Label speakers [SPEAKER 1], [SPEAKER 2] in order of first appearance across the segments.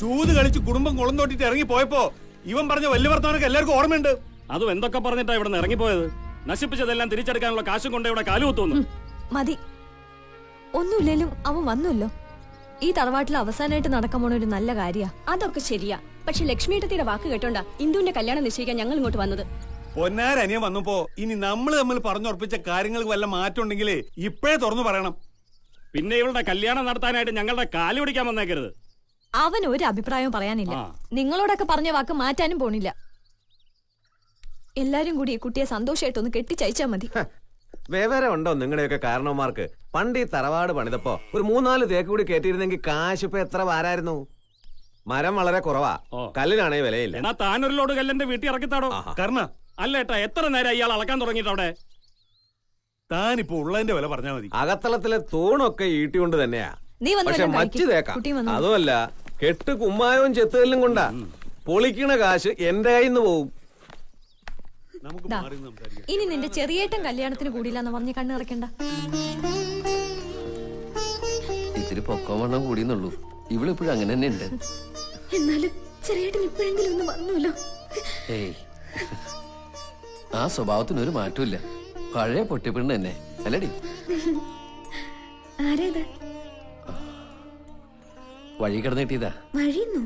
[SPEAKER 1] ചൂത് കളിച്ച് കുടുംബം കുളം തോട്ടിട്ട് ഇറങ്ങി പോയപ്പോ ഇവൻ പറഞ്ഞ വലിയ വർത്തമാനൊക്കെ എല്ലാവർക്കും ഓർമ്മയുണ്ട്.
[SPEAKER 2] അതും എന്തൊക്കെ പറഞ്ഞിട്ടാ ഇവിടെ നിന്ന് ഇറങ്ങിപ്പോയത്? നശിപ്പിച്ചതെല്ലാം തിരിച്ചെടുക്കാനുള്ള കാശും കൊണ്ട് ഇവിടെ കാലുകുത്തുന്നു.
[SPEAKER 3] മതി, ഒന്നുമില്ലേലും അവൻ വന്നല്ലോ. ഈ തറവാട്ടിൽ അവസാനമായിട്ട് നടക്കാൻ പോണ ഒരു നല്ല കാര്യ.
[SPEAKER 4] അതൊക്കെ ശരിയാ, പക്ഷെ ലക്ഷ്മിയുടെ വാക്ക് കേട്ടോണ്ടാ ഇന്ദുവിന്റെ കല്യാണം നിശ്ചയിക്കാൻ ഞങ്ങൾ ഇങ്ങോട്ട് വന്നത്.
[SPEAKER 1] പൊന്നാരനിയൻ വന്നപ്പോ ഇനി നമ്മൾ തമ്മിൽ പറഞ്ഞുറപ്പിച്ച കാര്യങ്ങൾക്ക് വല്ല മാറ്റം ഉണ്ടെങ്കിലേ ഇപ്പോഴേ തുറന്നു പറയണം.
[SPEAKER 2] പിന്നെ ഇവളുടെ കല്യാണം നടത്താനായിട്ട് ഞങ്ങളുടെ കാല് പിടിക്കാൻ വന്നേക്കരുത്.
[SPEAKER 3] അവൻ ഒരു അഭിപ്രായവും പറയാനില്ല. നിങ്ങളോടൊക്കെ പറഞ്ഞ വാക്ക് മാറ്റാനും പോണില്ല. എല്ലാരും കൂടി ഈ കുട്ടിയെ സന്തോഷമായിട്ടൊന്ന് കെട്ടിച്ചയച്ചാ മതി.
[SPEAKER 5] വിവരം ഉണ്ടോ നിങ്ങളുടെയൊക്കെ കാരണവന്മാർക്ക്? പണ്ട് ഈ തറവാട് പണിതപ്പോ ഒരു 3-4 തേക്ക് കൂടി കയറ്റിയിരുന്നെങ്കിൽ കാശ് ഇപ്പൊ എത്ര വാരായിരുന്നു? മരം വളരെ കുറവാ, കല്ലിനാണേ വിലയില്ല.
[SPEAKER 2] എന്നാ താനൊരു ലോഡ് കല്ലിന്റെ വീട്ടിൽ ഇറക്കിത്താടോ.
[SPEAKER 1] കാരണം
[SPEAKER 2] അല്ല ഏട്ടാ, എത്ര നേരം ഇയാൾ അളക്കാൻ തുടങ്ങിയിട്ട് അവിടെ?
[SPEAKER 1] താനിപ്പോ ഉള്ളതിന്റെ വില പറഞ്ഞാൽ മതി.
[SPEAKER 5] അകത്തളത്തിലെ തൂണൊക്കെ ഈട്ടിക്കൊണ്ട് തന്നെയാ. പക്ഷെ മച്ചു തേക്കാം. അതുമല്ല, കെട്ട് കുമ്മായവും ചെത്തുകല്ലും കൊണ്ടാ. പൊളിക്കണ കാശ് എന്റെ കയ്യിൽ നിന്ന് പോവും.
[SPEAKER 3] ഇനി നിന്റെ ചെറിയേട്ടൻ കല്യാണത്തിന് കൂടിയില്ലെന്ന് പറഞ്ഞ് കണ്ണു നിറയ്ക്കണ്ട.
[SPEAKER 6] ഇത്തിരി പൊക്കോവണ്ണം കൂടിയെന്നുള്ളൂ. ഇവളിപ്പോഴും അങ്ങനെ തന്നെ ഉണ്ട്.
[SPEAKER 4] എന്നാലും ചെറിയേട്ടൻ ഇപ്പോഴെങ്കിലും ഒന്ന് വന്നല്ലോ.
[SPEAKER 6] ഏയ്, ആ സ്വഭാവത്തിനൊരു മാറ്റമില്ല. പഴയ പൊട്ടിപ്പിണ്ണ തന്നെ അല്ലടി.
[SPEAKER 4] ആരേതാ?
[SPEAKER 6] വഴി കിടന്ന് കിട്ടിയതാ.
[SPEAKER 4] വഴിന്നോ?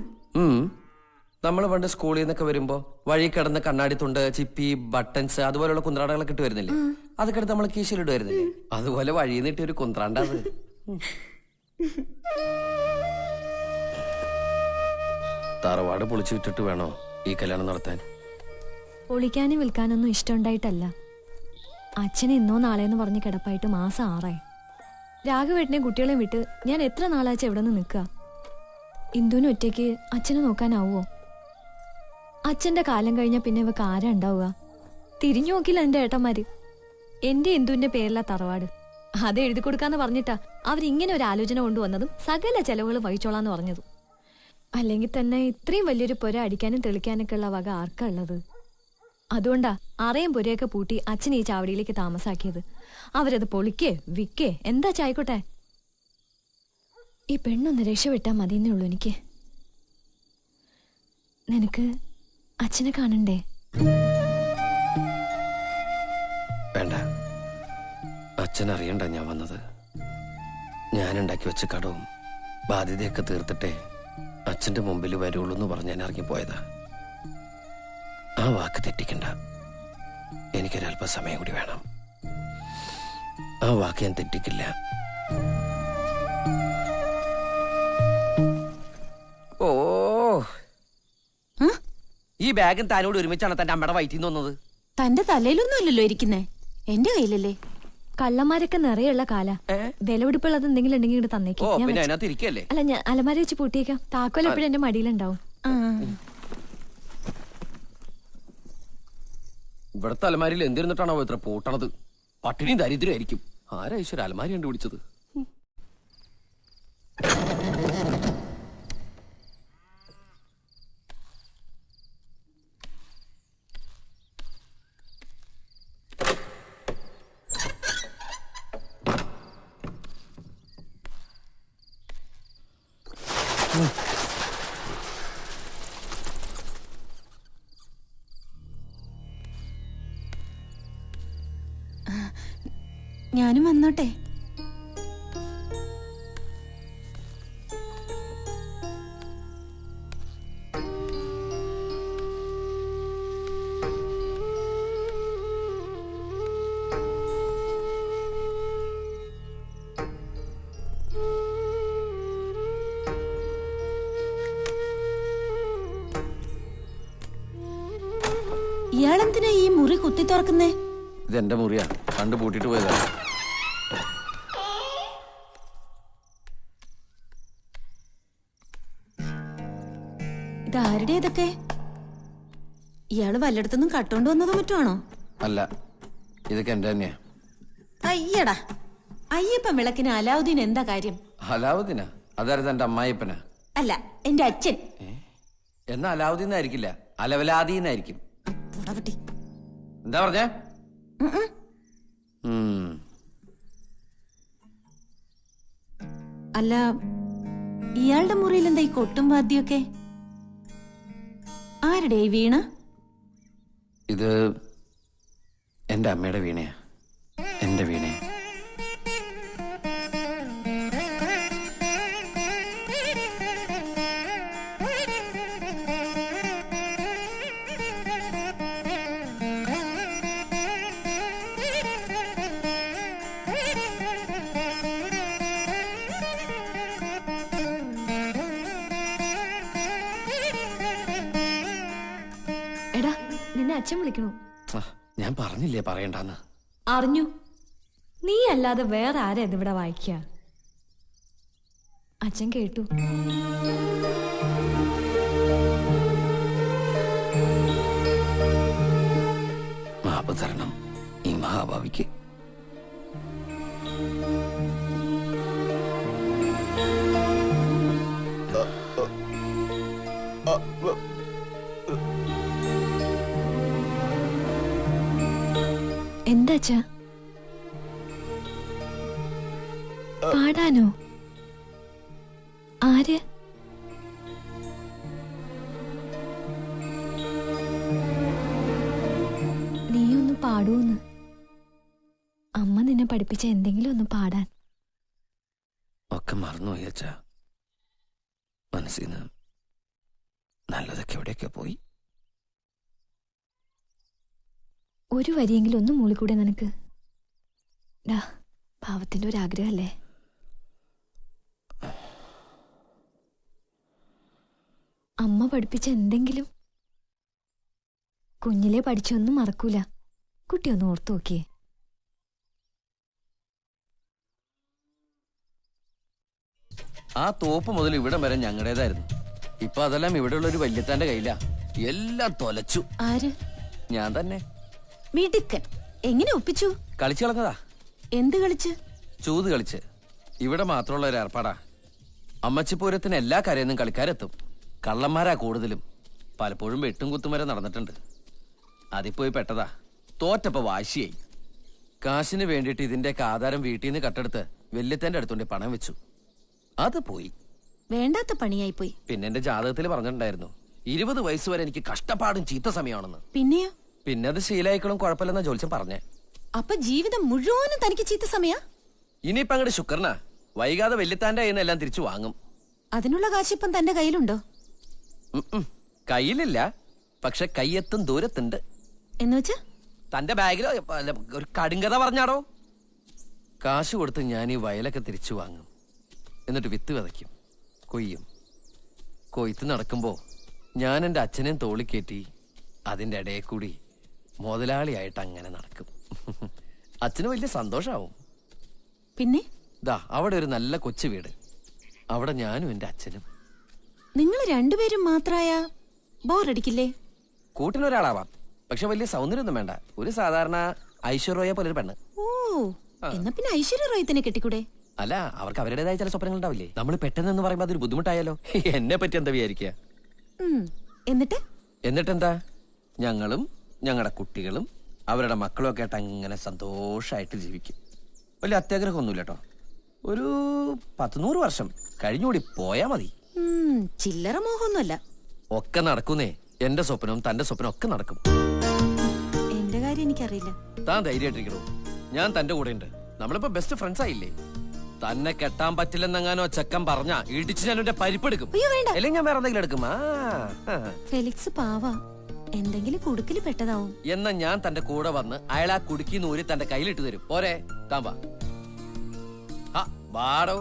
[SPEAKER 6] നമ്മള് പണ്ട് സ്കൂളിൽ നിന്നൊക്കെ വരുമ്പോ വഴി കിടന്ന് കണ്ണാടി തുണ്ട്, ചിപ്പി, ബട്ടൺസ് അതുപോലെയുള്ള കുന്ത്രാണ്ടകളൊക്കെ ഇട്ട് വരുന്നില്ലേ? അതൊക്കെ എടുത്ത് നമ്മള് കീശയിലിടുവായിരുന്നില്ലേ? അതുപോലെ വഴിയിൽ നിന്ന് ഒരു കുന്ത്രാണ്ടത്. തറവാട് പൊളിച്ചു വിട്ടിട്ട് വേണോ ഈ കല്യാണം നടത്താൻ?
[SPEAKER 3] പൊളിക്കാനും വിൽക്കാനൊന്നും ഇഷ്ടമുണ്ടായിട്ടല്ല. അച്ഛന് ഇന്നോ നാളെന്ന് പറഞ്ഞ് കിടപ്പായിട്ട് മാസം 6 ആയി. രാഘവേട്ടനെയും കുട്ടികളെയും വിട്ട് ഞാൻ എത്ര നാളാച്ച എവിടെ നിന്ന് നിൽക്കുക? ഇന്ദുവിന് ഒറ്റയ്ക്ക് അച്ഛനെ നോക്കാനാവോ? അച്ഛന്റെ കാലം കഴിഞ്ഞ പിന്നെ ഇവക്ക് ആരാ ഉണ്ടാവുക? തിരിഞ്ഞു നോക്കില്ല എന്റെ ഏട്ടന്മാര്. എന്റെ ഇന്ദുവിന്റെ പേരിലാ തറവാട്. അത് എഴുതി കൊടുക്കാന്ന് പറഞ്ഞിട്ടാ അവരിങ്ങനെ ഒരു ആലോചന കൊണ്ടുവന്നതും സകല ചെലവുകൾ വഹിച്ചോളാന്ന് പറഞ്ഞതും. അല്ലെങ്കിൽ തന്നെ ഇത്രയും വലിയൊരു പുര അടിക്കാനും തെളിക്കാനൊക്കെ ഉള്ള വക ആർക്കാ ഉള്ളത്? അതുകൊണ്ടാ അറയും പുരയൊക്കെ പൂട്ടി അച്ഛൻ ഈ ചാവടിയിലേക്ക് താമസാക്കിയത്. അവരത് പൊളിക്കേ വിക്കേ എന്താ ചായിക്കോട്ടെ. ഈ പെണ്ണൊന്ന് രക്ഷപ്പെട്ടാ മതിയെന്നേ ഉള്ളൂ എനിക്ക്. നിനക്ക് അച്ഛനെ കാണണ്ടേ?
[SPEAKER 6] വേണ്ട, അച്ഛൻ അറിയണ്ട ഞാൻ വന്നത്. ഞാൻ ഉണ്ടാക്കി വെച്ച കടവും ബാധ്യതയൊക്കെ തീർത്തിട്ടേ അച്ഛന്റെ മുമ്പിൽ വരുള്ളൂ എന്ന് പറഞ്ഞ് ഞാൻ ഇറങ്ങിപ്പോയതാ. ആ വാക്ക് തെറ്റിക്കണ്ട. എനിക്കൊരല്പ സമയം കൂടി വേണം. ആ വാക്ക് ഞാൻ തെറ്റിക്കില്ല. ഓ, ഈ ബാഗും താനോട് ഒരുമിച്ചാണ് തന്റെ അമ്മയുടെ വയറ്റിൽ നിന്ന് വന്നത്.
[SPEAKER 4] തന്റെ തലയിലൊന്നും അല്ലല്ലോ ഇരിക്കുന്നേ, എന്റെ കയ്യിലല്ലേ.
[SPEAKER 3] കള്ളന്മാരൊക്കെ നിറയുള്ള കാല. വിലപിടിപ്പുള്ളത് എന്തെങ്കിലും ഉണ്ടെങ്കിൽ ഇങ്ങോട്ട് തന്നേക്കും.
[SPEAKER 6] പിന്നെ അതിനകത്ത് ഇരിക്കല്ലേ?
[SPEAKER 3] അല്ല, ഞാൻ അലമാര വെച്ച് പൂട്ടിയേക്കാം. താക്കോൽ എപ്പോഴും എന്റെ മടിയിലുണ്ടാവും.
[SPEAKER 6] ഇവിടുത്തെ അലമാരിയിൽ എന്തിരുന്നിട്ടാണോ ഇത്ര പൂട്ടണത്? പട്ടിണിയും ദരിദ്രമായിരിക്കും. ആരാ ഈശ്വര അലമാരി കണ്ടുപിടിച്ചത്?
[SPEAKER 4] ഞാനും വന്നോട്ടെ. ഇയാളെന്തിനാ ഈ മുറി കുത്തി തുറക്കുന്നേ?
[SPEAKER 6] ഇതെന്റെ മുറിയാ, കണ്ടു പൂട്ടിട്ട് പോയതാ.
[SPEAKER 4] ഇതാരുടെ ഇതൊക്കെ? ഇയാള് വല്ലയിടത്തുനിന്നും കട്ടോണ്ട് വന്നതോ മറ്റുമാണോ?
[SPEAKER 6] അല്ല, ഇതൊക്കെ എന്റെ തന്നെയാ.
[SPEAKER 4] അയ്യടാ, അയ്യപ്പൻ വിളക്കിന് അലാവുദ്ദീൻ എന്താ കാര്യം?
[SPEAKER 6] അലാവുദ്ദീനാ? അതായത് എന്റെ അമ്മായിപ്പനാ.
[SPEAKER 4] അല്ല, എന്റെ അച്ഛൻ.
[SPEAKER 6] എന്നാ അലാവുദ്ദീനായിരിക്കില്ല, അലവലാദീന്നായിരിക്കും. എന്താ പറഞ്ഞേ?
[SPEAKER 4] അല്ല,
[SPEAKER 7] ഇയാളുടെ മുറിയിൽ എന്താ ഈ കൊട്ടും വാദ്യമൊക്കെ? ആരുടെ ഈ വീണ?
[SPEAKER 6] ഇത് എന്റെ അമ്മയുടെ വീണയാ. എന്റെ വീണയാ.
[SPEAKER 3] എടാ, നിന്നെ അച്ഛൻ വിളിക്കണു.
[SPEAKER 6] ഞാൻ പറഞ്ഞില്ലേ പറയണ്ടെന്ന്.
[SPEAKER 3] അറിഞ്ഞു. നീ അല്ലാതെ വേറെ ആരാ ഇതിവിടെ വായിക്ക? അച്ഛൻ കേട്ടു.
[SPEAKER 6] മാപ്പ് തരണം ഈ മഹാഭാവിക്ക്.
[SPEAKER 3] എന്താ അച്ഛാ? പാടാനോ? ആര്? നീയൊന്ന് പാടൂന്ന്. അമ്മ നിന്നെ പഠിപ്പിച്ച എന്തെങ്കിലും ഒന്ന് പാടാൻ.
[SPEAKER 6] ഒക്കെ മറന്നുപോയി അച്ഛാ. മനസ്സിന്ന് നല്ലതൊക്കെ എവിടെയൊക്കെ പോയി.
[SPEAKER 3] ഒരു വരിയെങ്കിലും ഒന്ന് മൂളിക്കൂടെ നിനക്ക്? ഡാ, പാവത്തിന്റെ ഒരു ആഗ്രഹല്ലേ? അമ്മ പഠിപ്പിച്ച എന്തെങ്കിലും. കുഞ്ഞിലെ പഠിച്ചൊന്നും മറക്കൂല. കുട്ടിയൊന്ന് ഓർത്തു നോക്കിയേ.
[SPEAKER 6] ആ തോപ്പ് മുതൽ ഇവിടം വരെ ഞങ്ങളുടേതായിരുന്നു. ഇപ്പൊ അതെല്ലാം ഇവിടെയുള്ള ഒരു വല്യത്താന്റെ കയ്യിലാ. എല്ലാം തൊലച്ചു.
[SPEAKER 7] ആര്?
[SPEAKER 6] ഞാൻ തന്നെ.
[SPEAKER 7] മിടുക്കൻ. എങ്ങനെ ഒപ്പിച്ചു?
[SPEAKER 6] കളിച്ചു കളഞ്ഞതാ.
[SPEAKER 7] എന്ത് കളിച്ച്?
[SPEAKER 6] ചൂത് കളിച്ച്. ഇവിടെ മാത്രമുള്ള ഒരു ഏർപ്പാടാ. അമ്മച്ചിപ്പൂരത്തിന് എല്ലാ കരയെന്നും കളിക്കാരെത്തും. കള്ളന്മാരാ കൂടുതലും. പലപ്പോഴും വെട്ടും കുത്തും വരെ നടന്നിട്ടുണ്ട്. അതിപ്പോയി പെട്ടതാ. തോറ്റപ്പോ വാശിയായി. കാശിന് വേണ്ടിയിട്ട് ഇതിന്റെയൊക്കെ ആധാരം വീട്ടിൽ നിന്ന് കട്ടെടുത്ത് വല്യത്തേന്റെ അടുത്തോണ്ട് പണം വെച്ചു. അത് പോയി.
[SPEAKER 7] വേണ്ടാത്ത പണിയായി പോയി.
[SPEAKER 6] പിന്നെ എന്റെ ജാതകത്തിൽ പറഞ്ഞിട്ടുണ്ടായിരുന്നു 20 വയസ്സ് വരെ എനിക്ക് കഷ്ടപ്പാടും ചീത്ത സമയമാണെന്ന്.
[SPEAKER 7] പിന്നെയോ?
[SPEAKER 6] പിന്നെ അത് ശീലായിക്കളും കുഴപ്പമില്ലെന്ന ജോലിച്ചൻ പറഞ്ഞേ.
[SPEAKER 7] അപ്പൊ ജീവിതം മുഴുവനും തനിക്ക് ചീത്ത സമയാ?
[SPEAKER 6] ഇനിയിപ്പൊ അങ്ങോട്ട് ശുക്രനാ. വൈകാതെ വല്യത്താന്റെ കയ്യിൽ നിന്ന് എല്ലാം തിരിച്ചു വാങ്ങും.
[SPEAKER 7] അതിനുള്ള കാശിപ്പം തന്റെ കയ്യിലുണ്ടോ?
[SPEAKER 6] കയ്യിലില്ല, പക്ഷെ കയ്യെത്തും ദൂരത്തുണ്ട്.
[SPEAKER 7] എന്നുവെച്ചാ?
[SPEAKER 6] തന്റെ ബാഗിലോ ഒരു കടുങ്കഥ പറഞ്ഞാടോ. കാശ് കൊടുത്ത് ഞാൻ ഈ വയലൊക്കെ തിരിച്ചു വാങ്ങും. എന്നിട്ട് വിത്ത് വിതയ്ക്കും, കൊയ്യും. കൊയ്ത്ത് നടക്കുമ്പോ ഞാൻ എന്റെ അച്ഛനെയും തോളിക്കേറ്റി അതിന്റെ ഇടയിൽ കൂടി മുതലാളിയായിട്ട് അങ്ങനെ നടക്കും. അച്ഛന് വലിയ സന്തോഷാവും.
[SPEAKER 7] പിന്നെ
[SPEAKER 6] ദാ അവിടെ ഒരു നല്ല കൊച്ചു വീട്. അവിടെ ഞാനും എന്റെ അച്ഛനും.
[SPEAKER 7] നിങ്ങൾ രണ്ടുപേരും മാത്രായ ബോറടിക്കില്ലേ?
[SPEAKER 6] കൂട്ടിനൊരാളാവാം, പക്ഷെ വലിയ സൗന്ദര്യമൊന്നും വേണ്ട. ഒരു സാധാരണ ഐശ്വര്യ പോലെ ഒരു പെണ്ണ്.
[SPEAKER 7] ഓ, എന്നാ പിന്നെ ഐശ്വര്യ റോയ് തന്നെ കെട്ടിക്കൂടെ?
[SPEAKER 6] അല്ല, അവർക്ക് അവരുടേതായ ചില സ്വപ്നങ്ങൾ ഉണ്ടാവില്ലേ? നമ്മൾ പെട്ടെന്ന് പറയുമ്പോ അതൊരു ബുദ്ധിമുട്ടായാലോ. എന്നെ പറ്റി എന്താ വിചാരിക്കുക? എന്നിട്ടെന്താ, ഞങ്ങളും ഞങ്ങളുടെ കുട്ടികളും അവരുടെ മക്കളും ഒക്കെ ആയിട്ട് അങ്ങനെ സന്തോഷമായിട്ട് ജീവിക്കും. വലിയ അത്യാഗ്രഹമൊന്നുമില്ല കേട്ടോ. ഒരു 10-100 വർഷം കഴിഞ്ഞുകൂടി പോയാ മതി.
[SPEAKER 7] ചില്ലറ മോഹമൊന്നുമല്ല.
[SPEAKER 6] ഒക്കെ നടക്കുന്നേ. എന്റെ സ്വപ്നവും തന്റെ സ്വപ്നം ഒക്കെ നടക്കും.
[SPEAKER 7] എന്റെ കാര്യം എനിക്കറിയില്ല.
[SPEAKER 6] താൻ ധൈര്യമായിട്ടിരിക്കണോ? ഞാൻ തന്റെ കൂടെ ഉണ്ട്. നമ്മളിപ്പോ ബെസ്റ്റ് ഫ്രണ്ട്സ് ആയില്ലേ? തന്നെ കെട്ടാൻ പറ്റില്ലെന്നെങ്ങാനോ ചെക്കൻ പറഞ്ഞ ഇടിച്ച് ഞാൻ എന്റെ പരിപ്പെടുക്കും. അല്ലെങ്കിൽ ഞാൻ വേറെ എന്തെങ്കിലും എടുക്കും.
[SPEAKER 7] ഫെലിക്സ് പാവാ, എന്തെങ്കിലും കുടുക്കില് പെട്ടതാവും.
[SPEAKER 6] എന്നാ ഞാൻ തന്റെ കൂടെ വന്ന് അയാൾ ആ കുടുക്കി നൂരി തന്റെ കയ്യിലിട്ട് തരും. പോരെ? താൻ വാ. വാടോ.